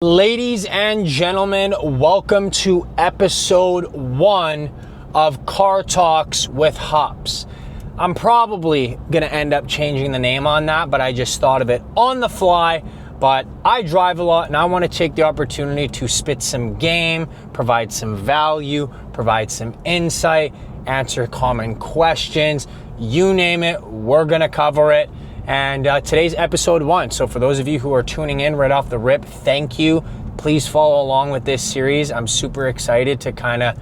Ladies and gentlemen, welcome to episode 1 of Car Talks with Hups. I'm probably going to end up changing the name on that, but I just thought of it on the fly. But I drive a lot and I want to take the opportunity to spit some game, provide some value, provide some insight, answer common questions. You name it, we're going to cover it. And today's episode 1. So for those of you who are tuning in right off the rip, thank you. Please follow along with this series. I'm super excited to kind of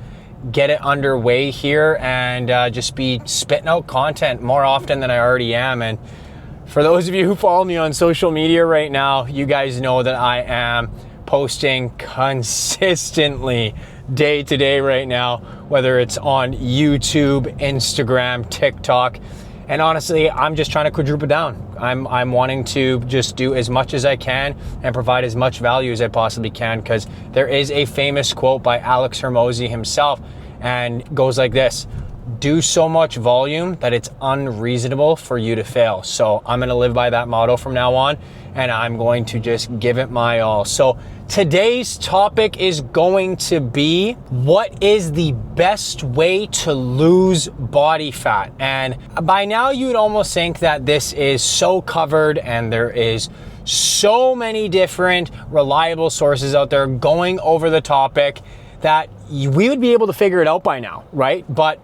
get it underway here and just be spitting out content more often than I already am. And for those of you who follow me on social media right now, you guys know that I am posting consistently day to day right now, whether it's on YouTube, Instagram, TikTok. And honestly, I'm just trying to quadruple down. I'm wanting to just do as much as I can and provide as much value as I possibly can, because there is a famous quote by Alex Hormozi himself, and it goes like this: do so much volume that it's unreasonable for you to fail. So I'm going to live by that motto from now on, and I'm going to just give it my all. So today's topic is going to be, what is the best way to lose body fat? And by now you would almost think that this is so covered and there is so many different reliable sources out there going over the topic that we would be able to figure it out by now, right? But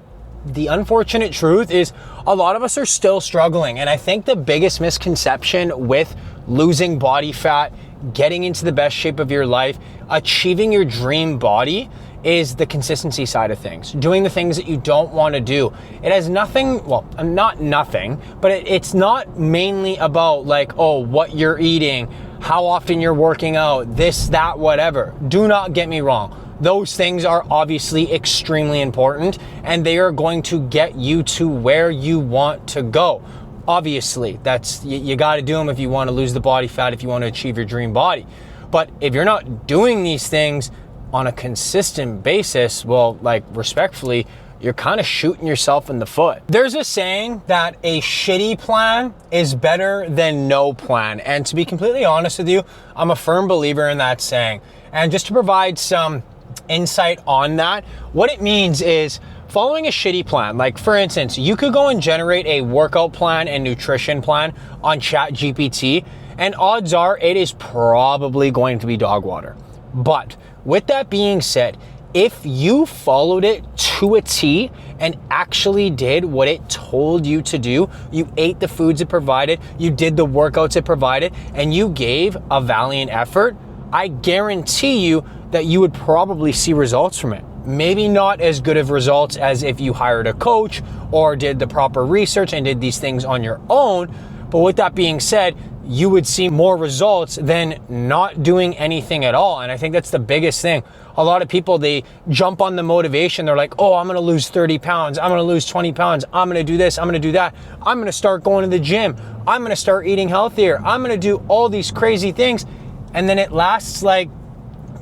the unfortunate truth is a lot of us are still struggling. And I think the biggest misconception with losing body fat, getting into the best shape of your life, achieving your dream body, is the consistency side of things. Doing the things that you don't want to do. It has nothing, well, not nothing, but it's not mainly about like, oh, what you're eating, how often you're working out, this, that, whatever. Do not get me wrong. Those things are obviously extremely important, and they are going to get you to where you want to go. Obviously, that's you got to do them if you want to lose the body fat, if you want to achieve your dream body. But if you're not doing these things on a consistent basis, well, like, respectfully, you're kind of shooting yourself in the foot. There's a saying that a shitty plan is better than no plan. And to be completely honest with you, I'm a firm believer in that saying. And just to provide some insight on that, what it means is following a shitty plan. Like, for instance, you could go and generate a workout plan and nutrition plan on ChatGPT, and odds are it is probably going to be dog water. But with that being said, if you followed it to a T and actually did what it told you to do, you ate the foods it provided, you did the workouts it provided, and you gave a valiant effort, I guarantee you that you would probably see results from it. Maybe not as good of results as if you hired a coach or did the proper research and did these things on your own. But with that being said, you would see more results than not doing anything at all. And I think that's the biggest thing. A lot of people, they jump on the motivation. They're like, oh, I'm going to lose 30 pounds. I'm going to lose 20 pounds. I'm going to do this. I'm going to do that. I'm going to start going to the gym. I'm going to start eating healthier. I'm going to do all these crazy things. And then it lasts like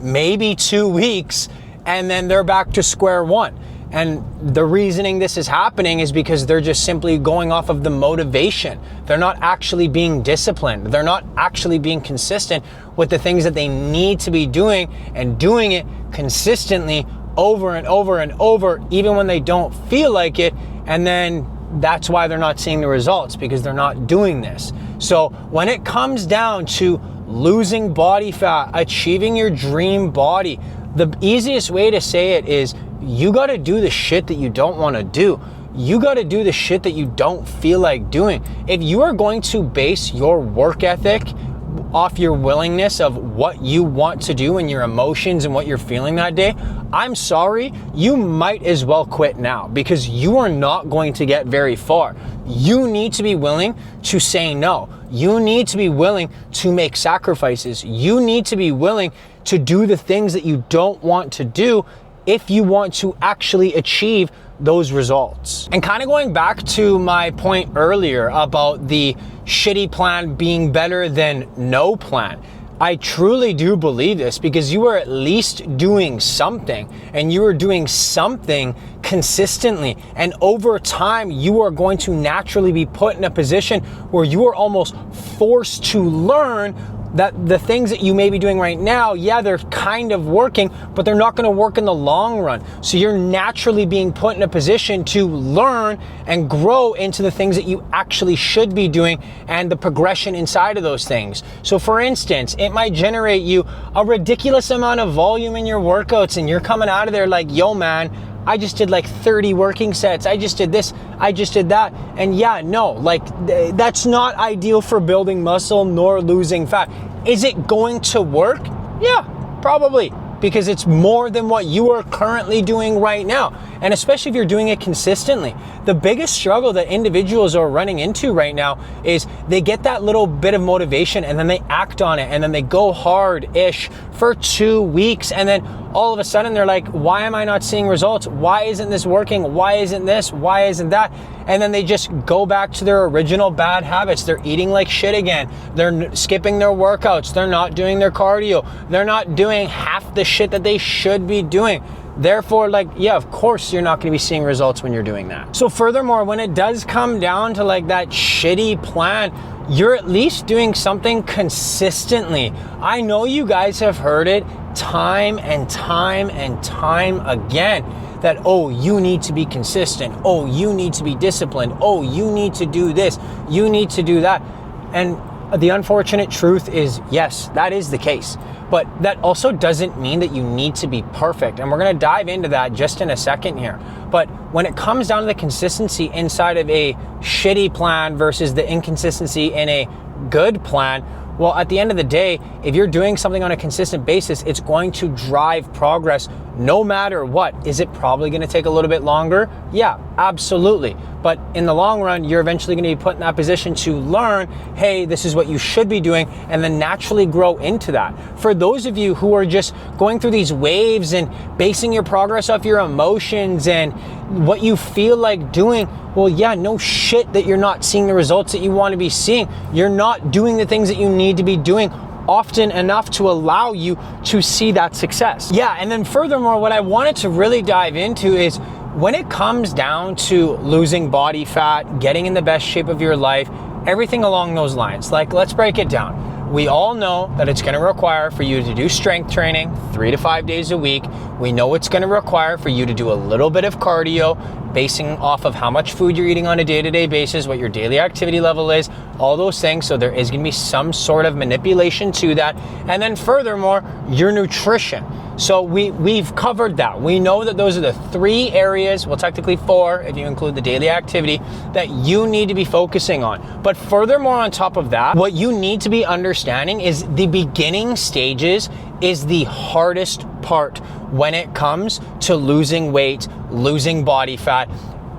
maybe 2 weeks, and then they're back to square one. And the reasoning this is happening is because they're just simply going off of the motivation. They're not actually being disciplined. They're not actually being consistent with the things that they need to be doing, and doing it consistently over and over and over, even when they don't feel like it. And then that's why they're not seeing the results, because they're not doing this. So when it comes down to losing body fat, achieving your dream body, the easiest way to say it is you got to do the shit that you don't want to do. You got to do the shit that you don't feel like doing. If you are going to base your work ethic off your willingness of what you want to do and your emotions and what you're feeling that day, I'm sorry, you might as well quit now, because you are not going to get very far. You need to be willing to say no. You need to be willing to make sacrifices. You need to be willing to do the things that you don't want to do if you want to actually achieve those results. And kind of going back to my point earlier about the shitty plan being better than no plan, I truly do believe this, because you are at least doing something, and you are doing something consistently. And over time, you are going to naturally be put in a position where you are almost forced to learn that the things that you may be doing right now, yeah, they're kind of working, but they're not gonna work in the long run. So you're naturally being put in a position to learn and grow into the things that you actually should be doing and the progression inside of those things. So for instance, it might generate you a ridiculous amount of volume in your workouts, and you're coming out of there like, yo man, I just did like 30 working sets. I just did this, I just did that. And yeah, no, like that's not ideal for building muscle nor losing fat. Is it going to work? Yeah, probably, because it's more than what you are currently doing right now. And especially if you're doing it consistently. The biggest struggle that individuals are running into right now is they get that little bit of motivation and then they act on it and then they go hard-ish for 2 weeks, and then all of a sudden they're like, why am I not seeing results? Why isn't this working? Why isn't this? Why isn't that? And then they just go back to their original bad habits. They're eating like shit again. They're skipping their workouts. They're not doing their cardio. They're not doing half the shit that they should be doing. Therefore, like, yeah, of course you're not gonna be seeing results when you're doing that. So furthermore, when it does come down to like that shitty plan, you're at least doing something consistently. I know you guys have heard it time and time and time again that, oh, you need to be consistent. Oh, you need to be disciplined. Oh, you need to do this. You need to do that. And the unfortunate truth is, yes, that is the case. But that also doesn't mean that you need to be perfect. And we're gonna dive into that just in a second here. But when it comes down to the consistency inside of a shitty plan versus the inconsistency in a good plan, well, at the end of the day, if you're doing something on a consistent basis, it's going to drive progress no matter what. Is it probably gonna take a little bit longer? Yeah, absolutely. But in the long run, you're eventually gonna be put in that position to learn, hey, this is what you should be doing, and then naturally grow into that. For those of you who are just going through these waves and basing your progress off your emotions and what you feel like doing, well, yeah, no shit that you're not seeing the results that you want to be seeing. You're not doing the things that you need to be doing often enough to allow you to see that success. Yeah, and then furthermore, what I wanted to really dive into is when it comes down to losing body fat, getting in the best shape of your life, everything along those lines. Like, let's break it down. We all know that it's gonna require for you to do strength training 3 to 5 days a week. We know it's gonna require for you to do a little bit of cardio, basing off of how much food you're eating on a day-to-day basis, what your daily activity level is, all those things. So there is gonna be some sort of manipulation to that. And then furthermore, your nutrition. So we've covered that. We know that those are the 3 areas, well, technically 4 if you include the daily activity, that you need to be focusing on. But furthermore, on top of that, what you need to be understanding is the beginning stages is the hardest part when it comes to losing weight, losing body fat,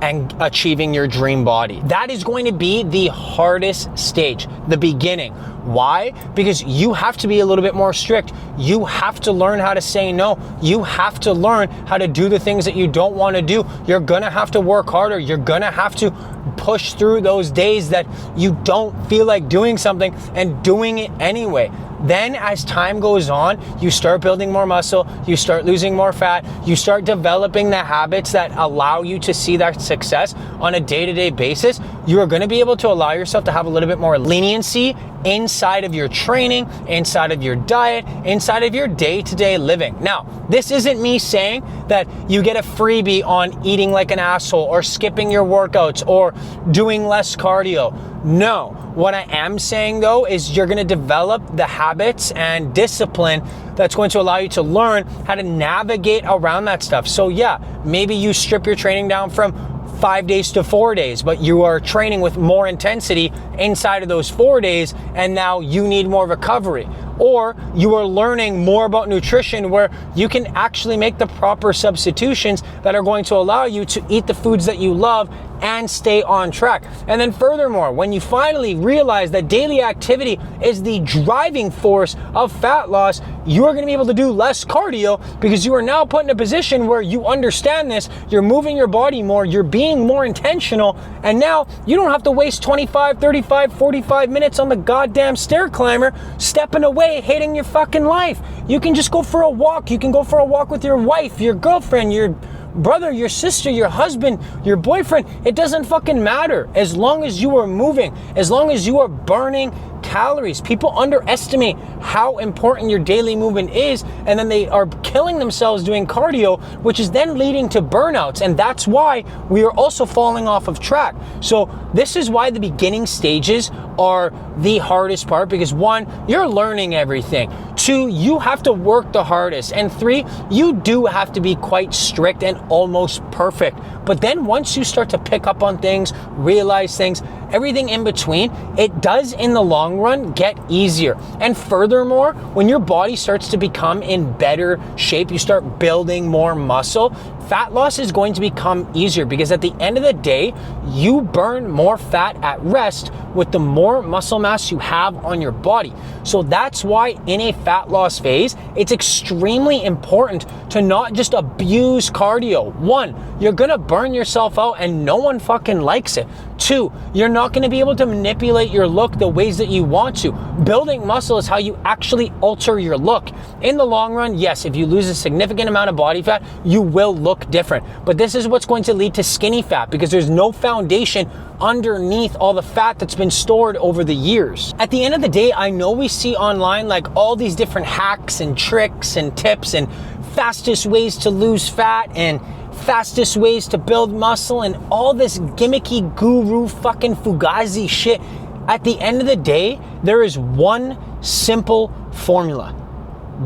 and achieving your dream body. That is going to be the hardest stage, the beginning. Why? Because you have to be a little bit more strict. You have to learn how to say no. You have to learn how to do the things that you don't want to do. You're gonna have to work harder. You're gonna have to push through those days that you don't feel like doing something and doing it anyway. Then as time goes on, you start building more muscle, you start losing more fat, you start developing the habits that allow you to see that success on a day-to-day basis. You are gonna be able to allow yourself to have a little bit more leniency inside of your training, inside of your diet, inside of your day-to-day living. Now, this isn't me saying that you get a freebie on eating like an asshole or skipping your workouts or doing less cardio. No, what I am saying though is you're gonna develop the habits and discipline that's going to allow you to learn how to navigate around that stuff. So yeah, maybe you strip your training down from 5 days to 4 days, but you are training with more intensity inside of those 4 days, and now you need more recovery. Or you are learning more about nutrition where you can actually make the proper substitutions that are going to allow you to eat the foods that you love and stay on track. And then furthermore, when you finally realize that daily activity is the driving force of fat loss, you are gonna be able to do less cardio because you are now put in a position where you understand this, you're moving your body more, you're being more intentional, and now you don't have to waste 25, 35, 45 minutes on the goddamn stair climber, stepping away, hating your fucking life. You can just go for a walk. You can go for a walk with your wife, your girlfriend, your brother, your sister, your husband, your boyfriend. It doesn't fucking matter. As long as you are moving, as long as you are burning calories. People underestimate how important your daily movement is, and then they are killing themselves doing cardio, which is then leading to burnouts, and that's why we are also falling off of track. So this is why the beginning stages are the hardest part, because 1, you're learning everything. 2, you have to work the hardest. And 3, you do have to be quite strict and almost perfect. But then once you start to pick up on things, realize things, everything in between, it does in the long run get easier. And furthermore, when your body starts to become in better shape, you start building more muscle, fat loss is going to become easier, because at the end of the day, you burn more fat at rest with the more muscle mass you have on your body. So that's why in a fat loss phase, it's extremely important to not just abuse cardio. 1, you're gonna burn yourself out and no one fucking likes it. 2, you're not gonna be able to manipulate your look the ways that you want to. Building muscle is how you actually alter your look. In the long run, yes, if you lose a significant amount of body fat, you will look different. But this is what's going to lead to skinny fat, because there's no foundation underneath all the fat that's been stored over the years. At the end of the day, I know we see online like all these different hacks and tricks and tips and fastest ways to lose fat and fastest ways to build muscle and all this gimmicky guru fucking fugazi shit. At the end of the day, there is one simple formula.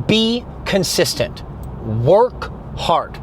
Be consistent. Work hard.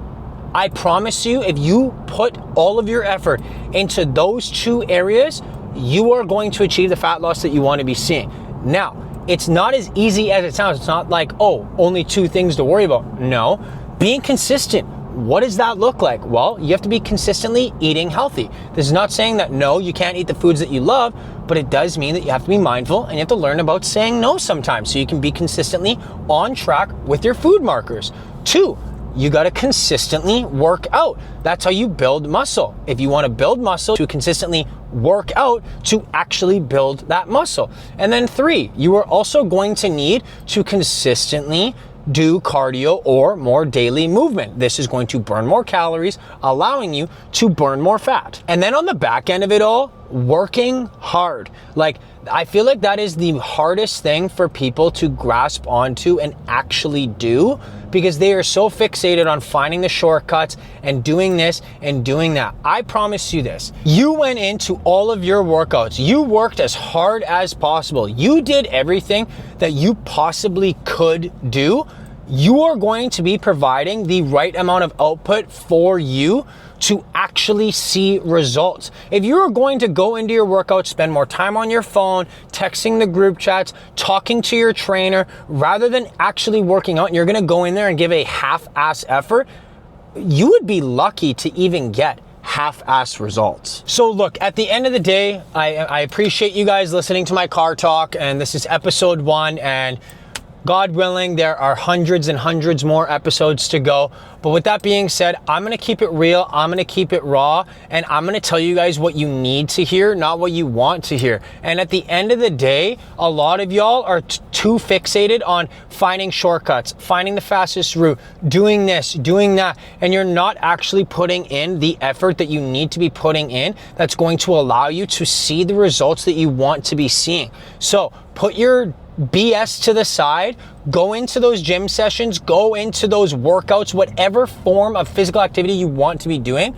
I promise you, if you put all of your effort into those 2 areas, you are going to achieve the fat loss that you want to be seeing. Now, it's not as easy as it sounds. It's not like, oh, only 2 things to worry about. No, being consistent. What does that look like? Well, you have to be consistently eating healthy. This is not saying that no, you can't eat the foods that you love, but it does mean that you have to be mindful and you have to learn about saying no sometimes so you can be consistently on track with your food markers. 2, you got to consistently work out. That's how you build muscle. If you want to build muscle, to consistently work out to actually build that muscle. And then 3, you are also going to need to consistently do cardio or more daily movement. This is going to burn more calories, allowing you to burn more fat. And then on the back end of it all, working hard. Like, I feel like that is the hardest thing for people to grasp onto and actually do, because they are so fixated on finding the shortcuts and doing this and doing that. I promise you this. You went into all of your workouts. You worked as hard as possible. You did everything that you possibly could do. You are going to be providing the right amount of output for you to actually see results. If you're going to go into your workout, spend more time on your phone, texting the group chats, talking to your trainer, rather than actually working out, and you're gonna go in there and give a half-ass effort, you would be lucky to even get half-ass results. So look, at the end of the day, I appreciate you guys listening to my car talk, and this is episode 1, and God willing, there are hundreds and hundreds more episodes to go. But with that being said, I'm gonna keep it real, I'm gonna keep it raw, and I'm gonna tell you guys what you need to hear, not what you want to hear. And at the end of the day, a lot of y'all are too fixated on finding shortcuts, finding the fastest route, doing this, doing that, and you're not actually putting in the effort that you need to be putting in that's going to allow you to see the results that you want to be seeing. So put your BS to the side, go into those gym sessions, go into those workouts, whatever form of physical activity you want to be doing,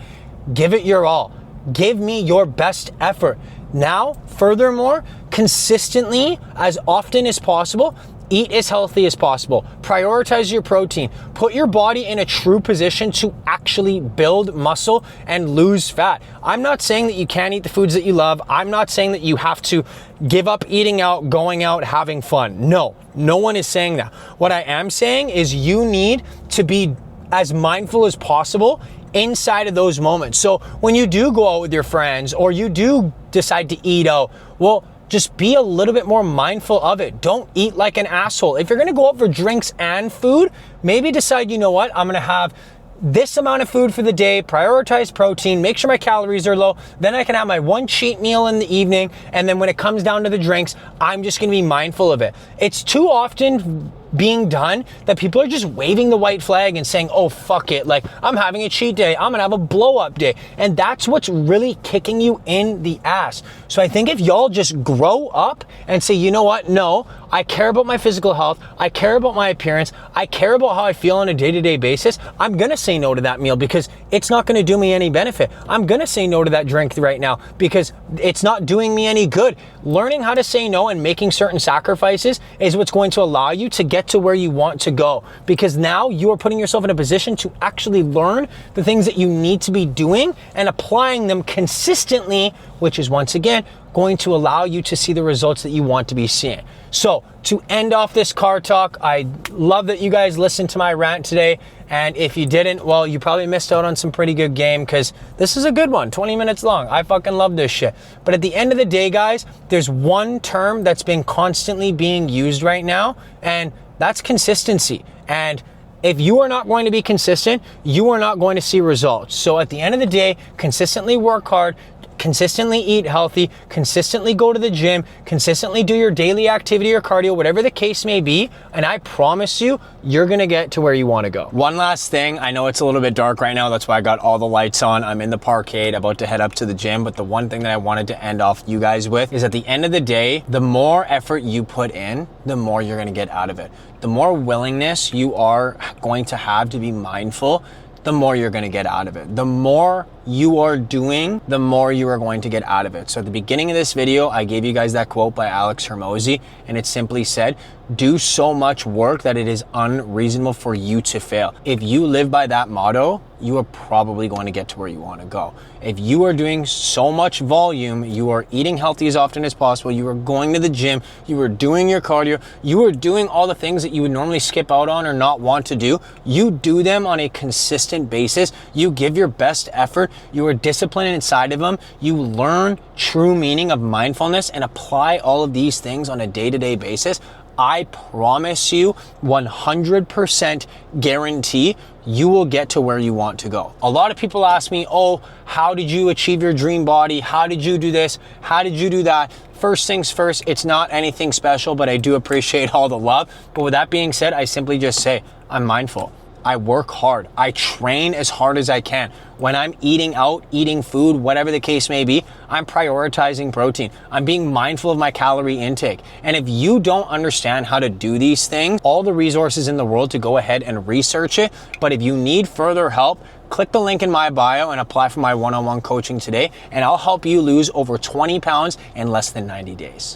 give it your all. Give me your best effort. Now, furthermore, consistently, as often as possible, eat as healthy as possible. Prioritize your protein. Put your body in a true position to actually build muscle and lose fat. I'm not saying that you can't eat the foods that you love. I'm not saying that you have to give up eating out, going out, having fun. No one is saying that. What I am saying is you need to be as mindful as possible inside of those moments. So when you do go out with your friends or you do decide to eat out, well, just be a little bit more mindful of it. Don't eat like an asshole. If you're gonna go out for drinks and food, maybe decide, you know what, I'm gonna have this amount of food for the day, prioritize protein, make sure my calories are low, then I can have my one cheat meal in the evening, and then when it comes down to the drinks, I'm just gonna be mindful of it. It's too often being done that people are just waving the white flag and saying, oh, fuck it. Like, I'm having a cheat day. I'm gonna have a blow up day. And that's what's really kicking you in the ass. So I think if y'all just grow up and say, you know what? No, I care about my physical health. I care about my appearance. I care about how I feel on a day-to-day basis. I'm gonna say no to that meal because it's not gonna do me any benefit. I'm gonna say no to that drink right now because it's not doing me any good. Learning how to say no and making certain sacrifices is what's going to allow you to get to where you want to go, because now you are putting yourself in a position to actually learn the things that you need to be doing and applying them consistently, which is once again going to allow you to see the results that you want to be seeing. So to end off this car talk, I love that you guys listened to my rant today. And if you didn't, well, you probably missed out on some pretty good game, because this is a good one, 20 minutes long. I fucking love this shit. But at the end of the day, guys, there's one term that's been constantly being used right now, and that's consistency. And if you are not going to be consistent, you are not going to see results. So at the end of the day, consistently work hard, consistently eat healthy, consistently go to the gym, consistently do your daily activity or cardio, whatever the case may be, and I promise you, you're gonna get to where you wanna go. One last thing, I know it's a little bit dark right now, that's why I got all the lights on. I'm in the parkade, about to head up to the gym, but the one thing that I wanted to end off you guys with is, at the end of the day, the more effort you put in, the more you're gonna get out of it. The more willingness you are going to have to be mindful, the more you're gonna get out of it. The more you are doing, the more you are going to get out of it. So at the beginning of this video, I gave you guys that quote by Alex Hormozy, and it simply said, do so much work that it is unreasonable for you to fail. If you live by that motto, you are probably going to get to where you want to go. If you are doing so much volume, you are eating healthy as often as possible, you are going to the gym, you are doing your cardio, you are doing all the things that you would normally skip out on or not want to do, you do them on a consistent basis, you give your best effort, you are disciplined inside of them, you learn true meaning of mindfulness and apply all of these things on a day-to-day basis, I promise you 100% guarantee you will get to where you want to go. A lot of people ask me, oh, how did you achieve your dream body? How did you do this? How did you do that? First things first, it's not anything special, but I do appreciate all the love. But with that being said, I simply just say, I'm mindful. I work hard. I train as hard as I can. When I'm eating out, eating food, whatever the case may be, I'm prioritizing protein. I'm being mindful of my calorie intake. And if you don't understand how to do these things, all the resources in the world to go ahead and research it. But if you need further help, click the link in my bio and apply for my one-on-one coaching today, and I'll help you lose over 20 pounds in less than 90 days.